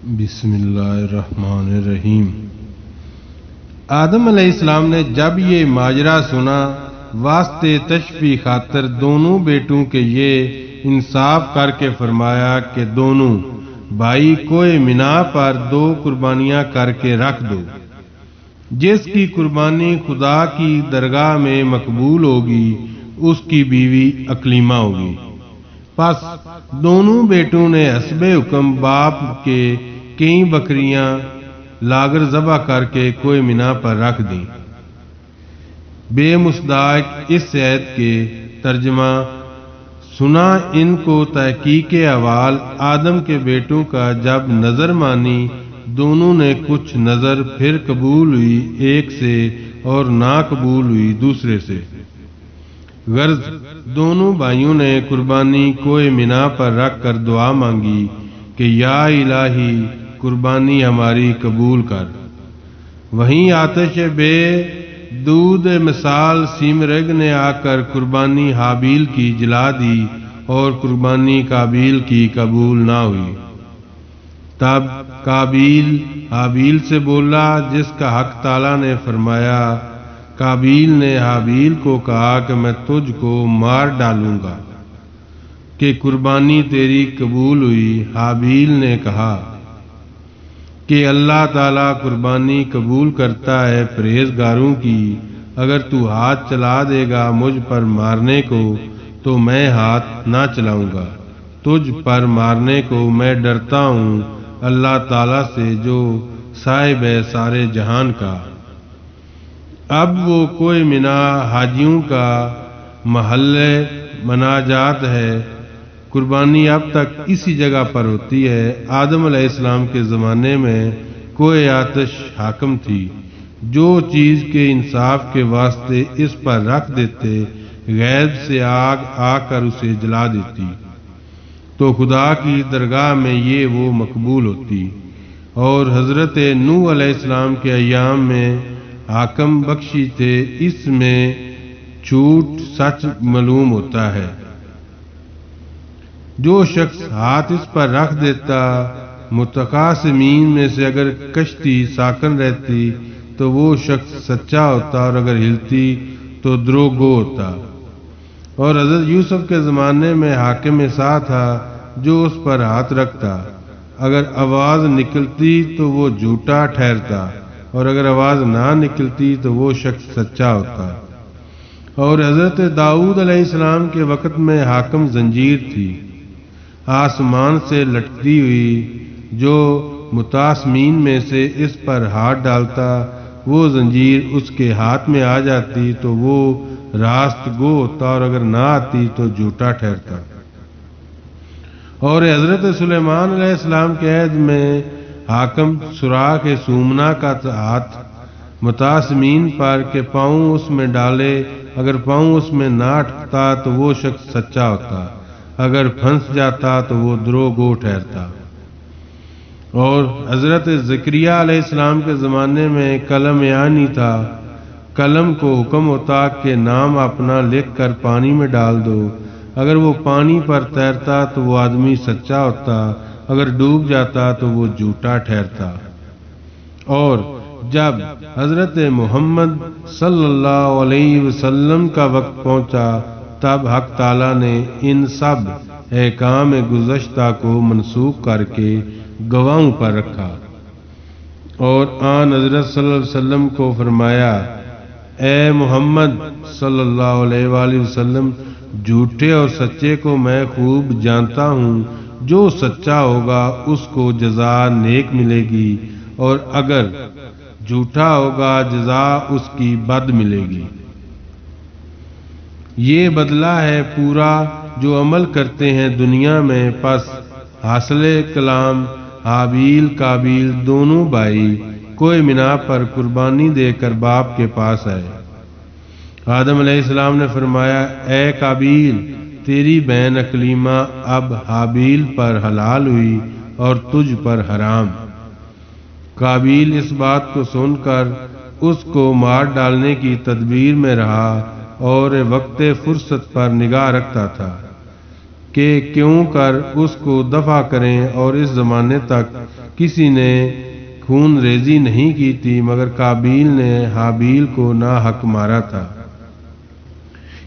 بسم اللہ الرحمن الرحیم۔ آدم علیہ السلام نے جب یہ ماجرا سنا، واسطے تشفی خاطر دونوں بیٹوں کے یہ انصاف کر کے فرمایا کہ دونوں بھائی کوئے منا پر 2 قربانیاں کر کے رکھ دو، جس کی قربانی خدا کی درگاہ میں مقبول ہوگی اس کی بیوی اکلیمہ ہوگی۔ پس دونوں بیٹوں نے حسب حکم باپ کے کئی بکریاں لاگر ذبح کر کے کوئے منا پر رکھ دیں۔ بے مصداق اس عہد کے ترجمہ سنا ان کو تحقیق احوال آدم کے بیٹوں کا جب نظر مانی، دونوں نے کچھ نظر پھر قبول ہوئی ایک سے اور نا قبول ہوئی دوسرے سے۔ غرض دونوں بھائیوں نے قربانی کوئے منا پر رکھ کر دعا مانگی کہ یا الہی قربانی ہماری قبول کر۔ وہیں آتش بے دود مثال سیمرگ نے آ کر قربانی حابیل کی جلا دی اور قربانی قابیل کی قبول نہ ہوئی۔ تب قابیل حابیل سے بولا جس کا حق تعالیٰ نے فرمایا۔ قابیل نے حابیل کو کہا کہ میں تجھ کو مار ڈالوں گا کہ قربانی تیری قبول ہوئی۔ حابیل نے کہا کہ اللہ تعالیٰ قربانی قبول کرتا ہے پرہیزگاروں کی، اگر تو ہاتھ چلا دے گا مجھ پر مارنے کو تو میں ہاتھ نہ چلاؤں گا۔ تجھ پر مارنے کو میں ڈرتا ہوں اللہ تعالیٰ سے جو صاحب ہے سارے جہان کا۔ اب وہ کوئے منا حاجیوں کا محل مناجات ہے۔ قربانی اب تک اسی جگہ پر ہوتی ہے۔ آدم علیہ السلام کے زمانے میں کوئے آتش حاکم تھی، جو چیز کے انصاف کے واسطے اس پر رکھ دیتے غیب سے آگ آ کر اسے جلا دیتی، تو خدا کی درگاہ میں یہ وہ مقبول ہوتی۔ اور حضرت نوح علیہ السلام کے ایام میں حاکم بخشی تھے، اس میں جھوٹ سچ معلوم ہوتا ہے۔ جو شخص ہاتھ اس پر رکھ دیتا، متقاسمین میں سے اگر کشتی ساکن رہتی تو وہ شخص سچا ہوتا اور اگر ہلتی تو دروغگو ہوتا۔ اور حضرت یوسف کے زمانے میں حاکم ایسا تھا جو اس پر ہاتھ رکھتا، اگر آواز نکلتی تو وہ جھوٹا ٹھہرتا اور اگر آواز نہ نکلتی تو وہ شخص سچا ہوتا۔ اور حضرت داؤد علیہ السلام کے وقت میں حاکم زنجیر تھی، آسمان سے لٹکتی ہوئی، جو متعصمین میں سے اس پر ہاتھ ڈالتا وہ زنجیر اس کے ہاتھ میں آ جاتی تو وہ راست گو ہوتا اور اگر نہ آتی تو جھوٹا ٹھہرتا۔ اور حضرت سلیمان علیہ السلام کے عہد میں حاکم سوراخ سومنا کا ہاتھ متعصمین پر کہ پاؤں اس میں ڈالے، اگر پاؤں اس میں نہ اٹکتا تو وہ شخص سچا ہوتا، اگر پھنس جاتا تو وہ دروغگو ٹھہرتا۔ اور حضرت زکریہ علیہ السلام کے زمانے میں قلم یعنی تھا، قلم کو حکم ہوتا کہ نام اپنا لکھ کر پانی میں ڈال دو، اگر وہ پانی پر تیرتا تو وہ آدمی سچا ہوتا، اگر ڈوب جاتا تو وہ جھوٹا ٹھہرتا۔ اور جب حضرت محمد صلی اللہ علیہ وسلم کا وقت پہنچا تب حق تعالیٰ نے ان سب احکام گزشتہ کو منسوخ کر کے گواہوں پر رکھا اور آن حضرت صلی اللہ علیہ وسلم کو فرمایا، اے محمد صلی اللہ علیہ وآلہ وسلم، جھوٹے اور سچے کو میں خوب جانتا ہوں، جو سچا ہوگا اس کو جزا نیک ملے گی اور اگر جھوٹا ہوگا جزا اس کی بد ملے گی۔ یہ بدلہ ہے پورا جو عمل کرتے ہیں دنیا میں۔ پس حاصل کلام حابیل قابیل دونوں بھائی کوئے منا پر قربانی دے کر باپ کے پاس آئے۔ آدم علیہ السلام نے فرمایا، اے قابیل تیری بہن اکلیمہ اب حابیل پر حلال ہوئی اور تجھ پر حرام۔ قابیل اس بات کو سن کر اس کو مار ڈالنے کی تدبیر میں رہا اور وقت فرصت پر نگاہ رکھتا تھا کہ کیوں کر اس کو دفع کریں، اور اس زمانے تک کسی نے خون ریزی نہیں کی تھی مگر قابیل نے حابیل کو ناحق مارا تھا۔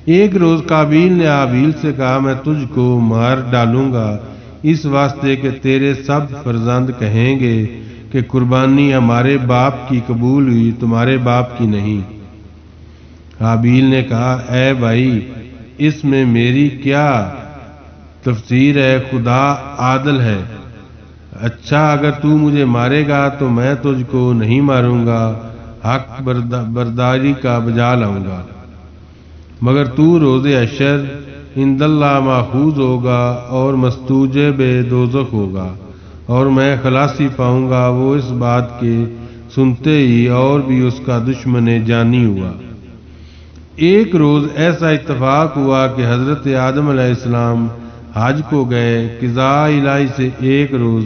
ایک روز قابیل نے حابیل سے کہا، میں تجھ کو مار ڈالوں گا اس واسطے کہ تیرے سب فرزند کہیں گے کہ قربانی ہمارے باپ کی قبول ہوئی، تمہارے باپ کی نہیں۔ حابیل نے کہا، اے بھائی، اس میں میری کیا تفسیر ہے؟ خدا عادل ہے۔ اچھا، اگر تو مجھے مارے گا تو میں تجھ کو نہیں ماروں گا، حق برداری کا بجا لاؤں گا، مگر تو روز حشر عند اللہ ماخوذ ہوگا اور مستوجب دوزخ ہوگا، اور میں خلاصی پاؤں گا۔ وہ اس بات کے سنتے ہی اور بھی اس کا دشمن جانی ہوا۔ ایک روز ایسا اتفاق ہوا کہ حضرت آدم علیہ السلام حج کو گئے۔ قضاء الہی سے ایک روز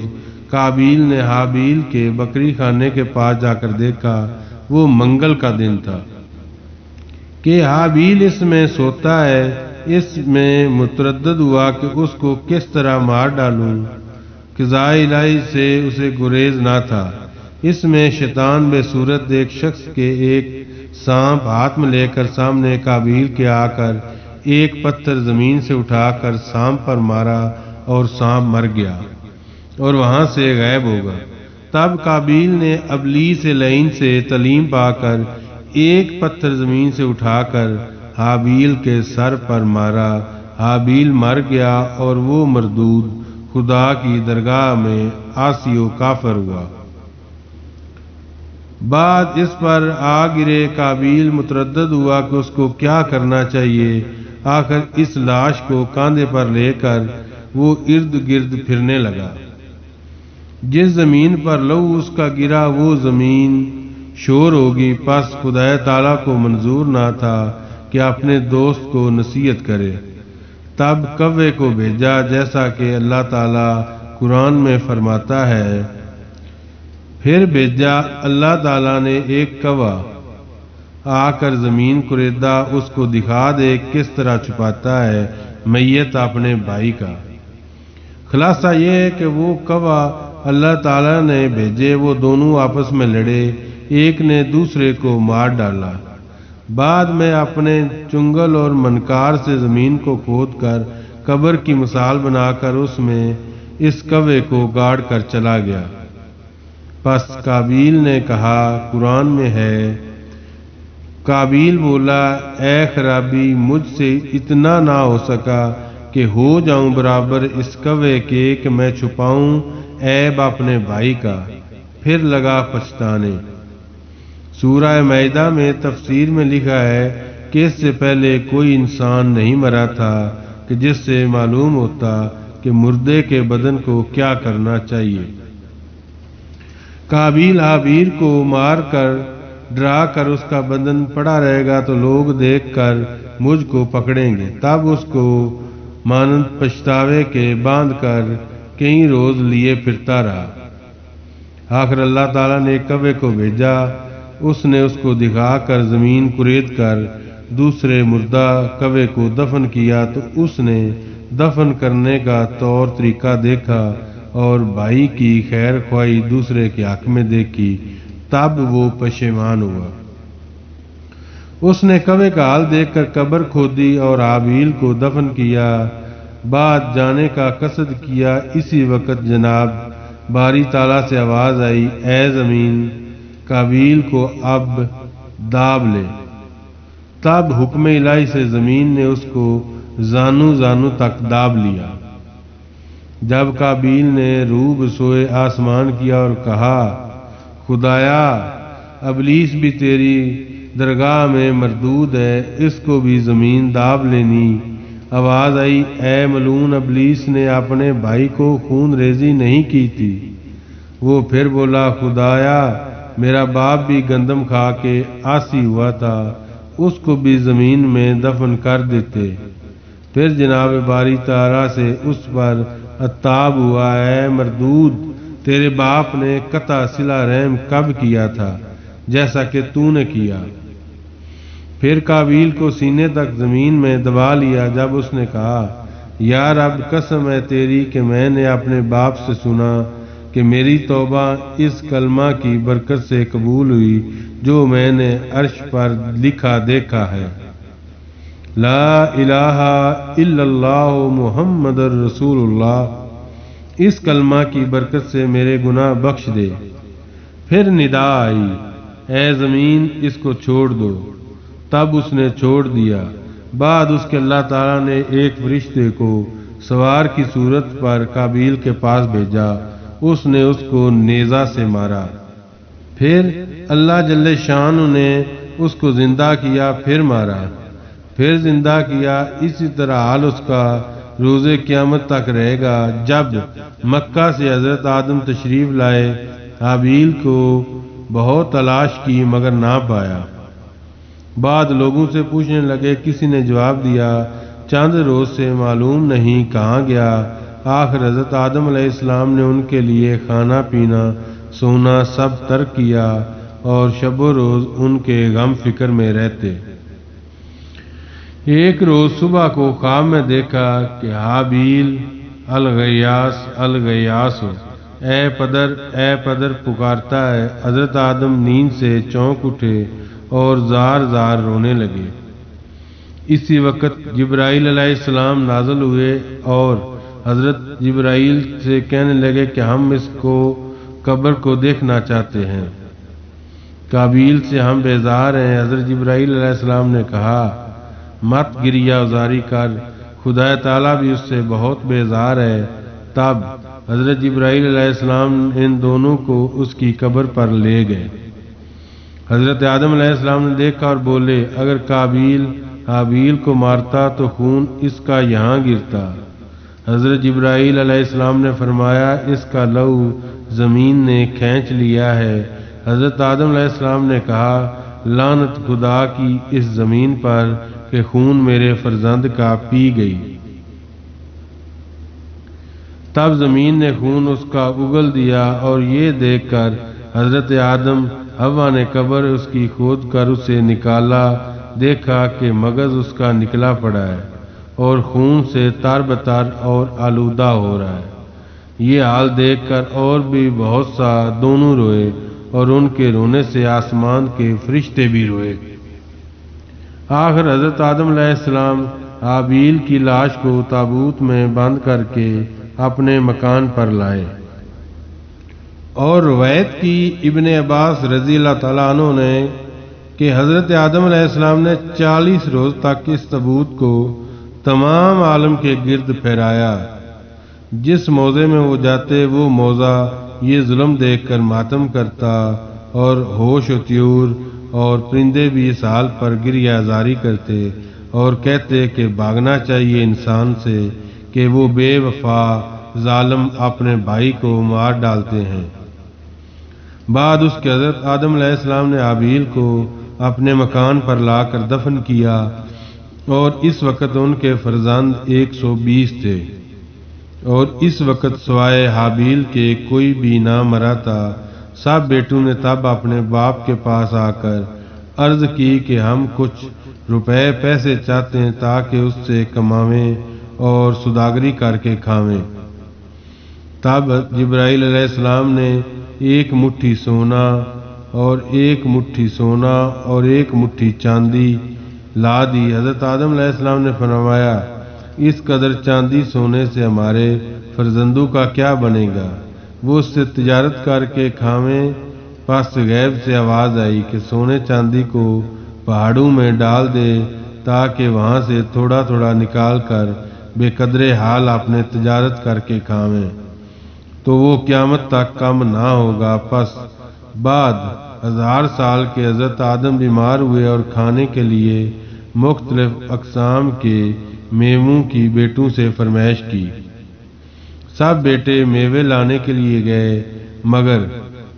قابیل نے حابیل کے بکری خانے کے پاس جا کر دیکھا، وہ منگل کا دن تھا، کہ حابیل اس میں سوتا ہے۔ اس میں متردد ہوا کہ اس کو کس طرح مار ڈالوں۔ قضاء الہی سے اسے گریز نہ تھا۔ اس میں شیطان بے صورت ایک شخص کے ایک سانپ ہاتھ میں لے کر سامنے قابیل کے آ کر ایک پتھر زمین سے اٹھا کر سانپ پر مارا، اور سانپ مر گیا اور وہاں سے غائب ہو گیا۔ تب قابیل نے ابلیس لعین سے تعلیم پا کر ایک پتھر زمین سے اٹھا کر حابیل کے سر پر مارا۔ حابیل مر گیا اور وہ مردود خدا کی درگاہ میں عاصی و کافر ہوا۔ بعد اس پر آ گرے۔ قابیل متردد ہوا کہ اس کو کیا کرنا چاہیے۔ آخر اس لاش کو کاندھے پر لے کر وہ ارد گرد پھرنے لگا۔ جس زمین پر لہو اس کا گرا وہ زمین شور ہوگی۔ پس خدا تعالیٰ کو منظور نہ تھا کہ اپنے دوست کو نصیحت کرے، تب کوے کو بھیجا، جیسا کہ اللہ تعالیٰ قرآن میں فرماتا ہے، پھر بھیجا اللہ تعالیٰ نے ایک کوا، آ کر زمین کریدا، اس کو دکھا دے کس طرح چھپاتا ہے میت اپنے بھائی کا۔ خلاصہ یہ ہے کہ وہ کوا اللہ تعالیٰ نے بھیجے، وہ دونوں آپس میں لڑے، ایک نے دوسرے کو مار ڈالا۔ بعد میں اپنے چنگل اور منکار سے زمین کو کھود کر قبر کی مثال بنا کر اس میں اس کوے کو گاڑ کر چلا گیا۔ پس قابیل نے کہا، قرآن میں ہے، قابیل بولا، اے خرابی، مجھ سے اتنا نہ ہو سکا کہ ہو جاؤں برابر اس کوے کے کہ میں چھپاؤں عیب اپنے بھائی کا۔ پھر لگا پچھتانے۔ سورہ مائدہ میں تفسیر میں لکھا ہے کہ اس سے پہلے کوئی انسان نہیں مرا تھا کہ جس سے معلوم ہوتا کہ مردے کے بدن کو کیا کرنا چاہیے۔ قابیل حابیل کو مار کر ڈرا کر اس کا بدن پڑا رہے گا تو لوگ دیکھ کر مجھ کو پکڑیں گے، تب اس کو مانند پچھتاوے کے باندھ کر کئی روز لیے پھرتا رہا۔ آخر اللہ تعالیٰ نے ایک کوے کو بھیجا، اس نے اس کو دکھا کر زمین کرید کر دوسرے مردہ کوے کو دفن کیا، تو اس نے دفن کرنے کا طور طریقہ دیکھا اور بھائی کی خیر خواہی دوسرے کے حق میں دیکھی، تب وہ پشیمان ہوا۔ اس نے کوے کا حال دیکھ کر قبر کھودی اور حابیل کو دفن کیا۔ بعد جانے کا قصد کیا، اسی وقت جناب باری تعالیٰ سے آواز آئی، اے زمین، قابیل کو اب داب لے۔ تب حکم الہی سے زمین نے اس کو زانو زانو تک داب لیا۔ جب قابیل نے روح بسوئے آسمان کیا اور کہا، خدایا، ابلیس بھی تیری درگاہ میں مردود ہے، اس کو بھی زمین داب لینی۔ آواز آئی، اے ملعون، ابلیس نے اپنے بھائی کو خون ریزی نہیں کی تھی۔ وہ پھر بولا، خدایا، میرا باپ بھی گندم کھا کے عاصی ہوا تھا، اس کو بھی زمین میں دفن کر دیتے۔ پھر جناب باری تعالیٰ سے اس پر عتاب ہوا، اے مردود، تیرے باپ نے قطع صلہ رحم کب کیا تھا جیسا کہ تو نے کیا؟ پھر قابیل کو سینے تک زمین میں دبا لیا۔ جب اس نے کہا، یا رب قسم ہے تیری کہ میں نے اپنے باپ سے سنا کہ میری توبہ اس کلمہ کی برکت سے قبول ہوئی جو میں نے عرش پر لکھا دیکھا ہے، لا الہ الا اللہ محمد رسول اللہ۔ اس کلمہ کی برکت سے میرے گناہ بخش دے۔ پھر ندا آئی، اے زمین اس کو چھوڑ دو۔ تب اس نے چھوڑ دیا۔ بعد اس کے اللہ تعالیٰ نے ایک فرشتے کو سوار کی صورت پر قابیل کے پاس بھیجا، اس نے اس کو نیزہ سے مارا۔ پھر اللہ جل شان نے اس کو زندہ کیا، پھر مارا، پھر زندہ کیا۔ اسی طرح حال اس کا روز قیامت تک رہے گا۔ جب مکہ سے حضرت آدم تشریف لائے، حابیل کو بہت تلاش کی مگر نہ پایا۔ بعد لوگوں سے پوچھنے لگے، کسی نے جواب دیا چند روز سے معلوم نہیں کہاں گیا۔ آخر حضرت آدم علیہ السلام نے ان کے لیے کھانا پینا سونا سب ترک کیا اور شب و روز ان کے غم فکر میں رہتے۔ ایک روز صبح کو خواب میں دیکھا کہ حابیل الغیاس ہو، اے پدر پکارتا ہے۔ حضرت آدم نیند سے چونک اٹھے اور زار زار رونے لگے۔ اسی وقت جبرائیل علیہ السلام نازل ہوئے اور حضرت جبرائیل سے کہنے لگے کہ ہم اس کو قبر کو دیکھنا چاہتے ہیں، قابیل سے ہم بیزار ہیں۔ حضرت جبرائیل علیہ السلام نے کہا مت گریہ زاری کر، خدا تعالیٰ بھی اس سے بہت بیزار ہے۔ تب حضرت جبرائیل علیہ السلام ان دونوں کو اس کی قبر پر لے گئے۔ حضرت آدم علیہ السلام نے دیکھا اور بولے، اگر قابیل حابیل کو مارتا تو خون اس کا یہاں گرتا۔ حضرت جبرائیل علیہ السلام نے فرمایا، اس کا لہو زمین نے کھینچ لیا ہے۔ حضرت آدم علیہ السلام نے کہا، لعنت خدا کی اس زمین پر کہ خون میرے فرزند کا پی گئی۔ تب زمین نے خون اس کا اگل دیا اور یہ دیکھ کر حضرت آدم حوا نے قبر اس کی کھود کر اسے نکالا، دیکھا کہ مغز اس کا نکلا پڑا ہے اور خون سے تار بتار اور آلودہ ہو رہا ہے۔ یہ حال دیکھ کر اور بھی بہت سا دونوں روئے اور ان کے رونے سے آسمان کے فرشتے بھی روئے۔ آخر حضرت آدم علیہ السلام حابیل کی لاش کو تابوت میں بند کر کے اپنے مکان پر لائے۔ اور روایت کی ابن عباس رضی اللہ تعالیٰ عنہ نے کہ حضرت آدم علیہ السلام نے 40 روز تک اس تابوت کو تمام عالم کے گرد پھیرایا۔ جس موضع میں وہ جاتے وہ موضع یہ ظلم دیکھ کر ماتم کرتا اور ہوش و طیور اور پرندے بھی اس حال پر گریہ زاری کرتے اور کہتے کہ بھاگنا چاہیے انسان سے کہ وہ بے وفا ظالم اپنے بھائی کو مار ڈالتے ہیں۔ بعد اس کے حضرت آدم علیہ السلام نے حابیل کو اپنے مکان پر لا کر دفن کیا اور اس وقت ان کے فرزند 120 تھے اور اس وقت سوائے حابیل کے کوئی بھی نہ مرا تھا۔ سب بیٹوں نے تب اپنے باپ کے پاس آ کر عرض کی کہ ہم کچھ روپے پیسے چاہتے ہیں تاکہ اس سے کماویں اور سوداگری کر کے کھاویں۔ تب جبرائیل علیہ السلام نے ایک مٹھی سونا اور ایک مٹھی چاندی لا دی۔ حضرت آدم علیہ السلام نے فرمایا، اس قدر چاندی سونے سے ہمارے فرزندوں کا کیا بنے گا؟ وہ اس سے تجارت کر کے کھاویں۔ پس غیب سے آواز آئی کہ سونے چاندی کو پہاڑوں میں ڈال دے تاکہ وہاں سے تھوڑا تھوڑا نکال کر بے قدرے حال اپنے تجارت کر کے کھاویں تو وہ قیامت تک کم نہ ہوگا۔ پس بعد 1000 سال کے حضرت آدم بیمار ہوئے اور کھانے کے لیے مختلف اقسام کے میووں کی بیٹوں سے فرمائش کی۔ سب بیٹے میوے لانے کے لیے گئے مگر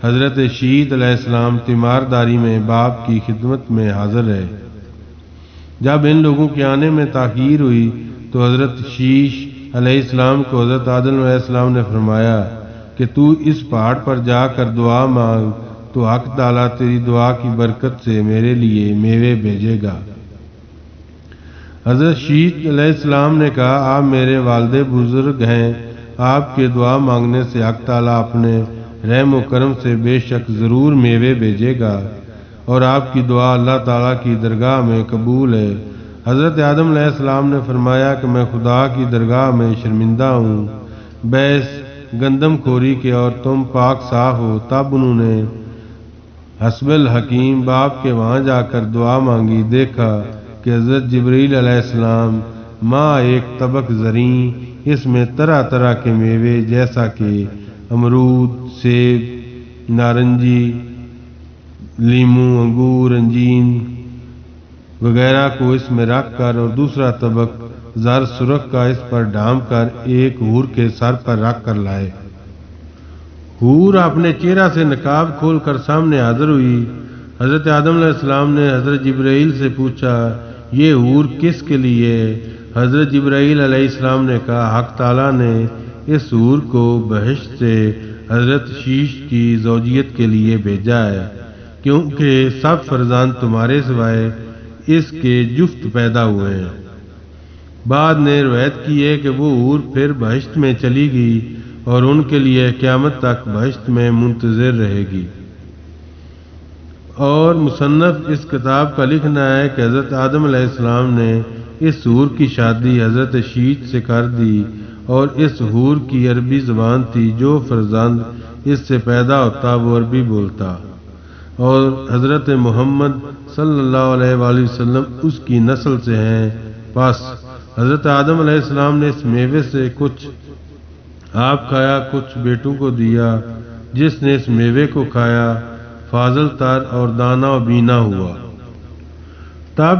حضرت شید علیہ السلام تیمارداری میں باپ کی خدمت میں حاضر رہے۔ جب ان لوگوں کے آنے میں تاخیر ہوئی تو حضرت شیش علیہ السلام کو حضرت آدم علیہ السلام نے فرمایا کہ تو اس پہاڑ پر جا کر دعا مانگ تو حق تعالیٰ تیری دعا کی برکت سے میرے لیے میوے بھیجے گا۔ حضرت شیش علیہ السلام نے کہا آپ میرے والد بزرگ ہیں، آپ کے دعا مانگنے سے حق تعالیٰ اپنے رحم و کرم سے بے شک ضرور میوے بھیجے گا اور آپ کی دعا اللہ تعالیٰ کی درگاہ میں قبول ہے۔ حضرت آدم علیہ السلام نے فرمایا کہ میں خدا کی درگاہ میں شرمندہ ہوں بیس گندم خوری کے اور تم پاک صاف ہو۔ تب انہوں نے حسب الحکیم باپ کے وہاں جا کر دعا مانگی، دیکھا کہ حضرت جبریل علیہ السلام ماں ایک طبق زریں، اس میں طرح طرح کے میوے جیسا کہ امرود، سیب، نارنجی، لیمو، انگور، انجین وغیرہ کو اس میں رکھ کر اور دوسرا طبق زر سرخ کا اس پر ڈھام کر ایک حور کے سر پر رکھ کر لائے۔ حور اپنے چہرہ سے نقاب کھول کر سامنے حاضر ہوئی۔ حضرت آدم علیہ السلام نے حضرت جبرائیل سے پوچھا یہ حور کس کے لیے؟ حضرت جبرائیل علیہ السلام نے کہا حق تعالیٰ نے اس حور کو بہشت سے حضرت شیش کی زوجیت کے لیے بھیجا ہے، کیونکہ سب فرزند تمہارے سوائے اس کے جفت پیدا ہوئے ہیں۔ بعد نے روایت کی ہے کہ وہ حور پھر بہشت میں چلی گئی اور ان کے لیے قیامت تک بہشت میں منتظر رہے گی۔ اور مصنف اس کتاب کا لکھنا ہے کہ حضرت آدم علیہ السلام نے اس حور کی شادی حضرت شیش سے کر دی اور اس حور کی عربی زبان تھی، جو فرزند اس سے پیدا ہوتا وہ عربی بولتا، اور حضرت محمد صلی اللہ علیہ وآلہ وسلم اس کی نسل سے ہیں۔ پس حضرت آدم علیہ السلام نے اس میوے سے کچھ آپ کھایا، کچھ بیٹوں کو دیا۔ جس نے اس میوے کو کھایا فاضل تر اور دانا و بینا ہوا۔ تب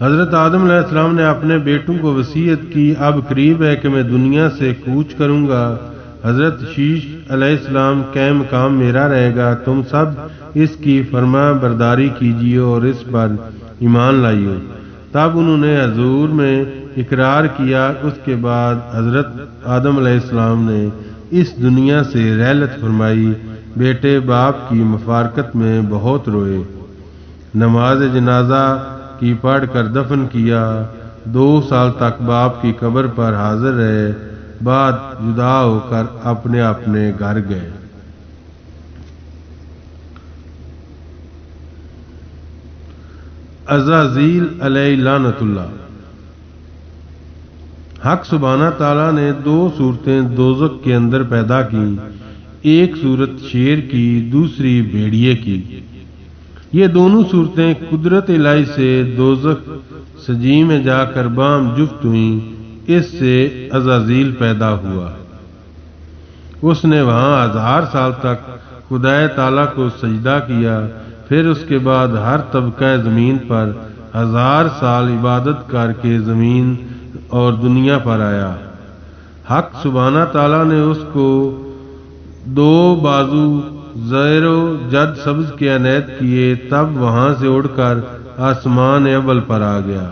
حضرت آدم علیہ السلام نے اپنے بیٹوں کو وصیت کی اب قریب ہے کہ میں دنیا سے کوچ کروں گا، حضرت شیش علیہ السلام قائم مقام میرا رہے گا، تم سب اس کی فرما برداری کیجیے اور اس پر ایمان لائیے۔ تب انہوں نے حضور میں اقرار کیا۔ اس کے بعد حضرت آدم علیہ السلام نے اس دنیا سے رحلت فرمائی۔ بیٹے باپ کی مفارقت میں بہت روئے، نماز جنازہ کی پڑھ کر دفن کیا، 2 سال تک باپ کی قبر پر حاضر رہے، بعد جدا ہو کر اپنے اپنے گھر گئے۔ عزازیل علیہ لعنت اللہ۔ حق سبحانہ تعالیٰ نے 2 صورتیں دوزخ کے اندر پیدا کی، ایک صورت شیر کی، دوسری بھیڑیے کی۔ یہ دونوں صورتیں قدرت الہی سے دوزخ سجی میں جا کر باہم جفت ہوئیں۔ اس سے عزازیل پیدا ہوا۔ اس نے وہاں 1000 سال تک خدا تعالیٰ کو سجدہ کیا، پھر اس کے بعد ہر طبقہ زمین پر 1000 سال عبادت کر کے زمین اور دنیا پر آیا۔ حق سبحانہ تعالیٰ نے اس کو 2 بازو زیر و جد سبز کے عنایت کیے، تب وہاں سے اڑ کر آسمان اول پر آ گیا۔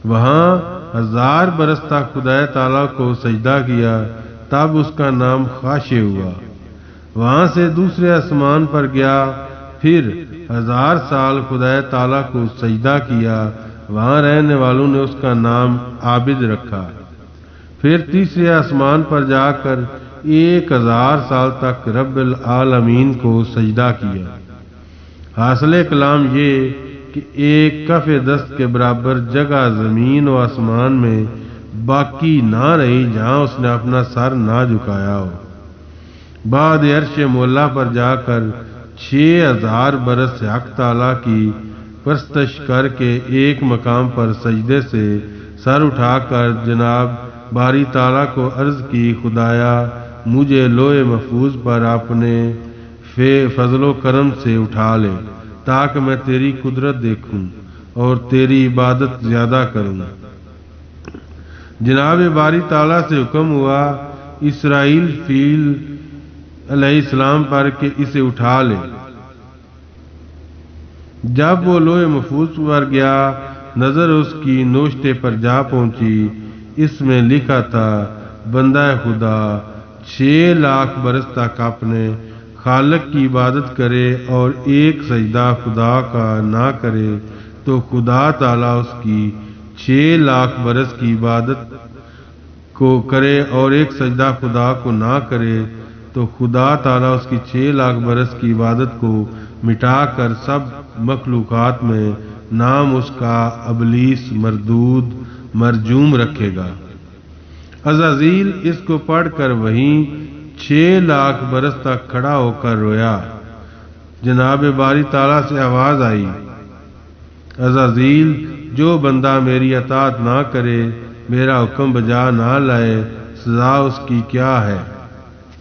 وہاں 1000 برس تک خدا تعالیٰ کو سجدہ کیا، تب اس کا نام خاشع ہوا۔ وہاں سے دوسرے آسمان پر گیا، پھر 1000 سال خدا تعالیٰ کو سجدہ کیا، وہاں رہنے والوں نے اس کا نام عابد رکھا۔ پھر تیسرے آسمان پر جا کر 1000 سال تک رب العالمین کو سجدہ کیا۔ حاصل کلام یہ کہ ایک کف دست کے برابر جگہ زمین و آسمان میں باقی نہ رہی جہاں اس نے اپنا سر نہ جھکایا ہو۔ بعد عرش مولا پر جا کر 6000 برس سے حق تعالیٰ کی پرستش کر کے ایک مقام پر سجدے سے سر اٹھا کر جناب باری تعالیٰ کو عرض کی، خدایا مجھے لوح محفوظ پر اپنے فضل و کرم سے اٹھا لے تاکہ میں تیری قدرت دیکھوں اور تیری عبادت زیادہ کروں۔ جناب باری تعالیٰ سے حکم ہوا اسرائیل فیل علیہ السلام پر کہ اسے اٹھا لے۔ جب وہ لوح محفوظ پر گیا، نظر اس کی نوشتے پر جا پہنچی، اس میں لکھا تھا بندہ خدا 6 لاکھ برس تک اپنے خالق کی عبادت کرے اور ایک سجدہ خدا کا نہ کرے تو خدا تعالیٰ اس کی 6 لاکھ برس کی عبادت کو کرے اور ایک سجدہ خدا کو نہ کرے تو خدا تعالیٰ اس کی 6 لاکھ برس کی عبادت کو مٹا کر سب مخلوقات میں نام اس کا ابلیس مردود مرجوم رکھے گا۔ عزازیل اس کو پڑھ کر وہیں 6 لاکھ برس تک کھڑا ہو کر رویا۔ جناب باری تعالیٰ سے آواز آئی، عزازیل، جو بندہ میری اطاعت نہ کرے، میرا حکم بجا نہ لائے، سزا اس کی کیا ہے؟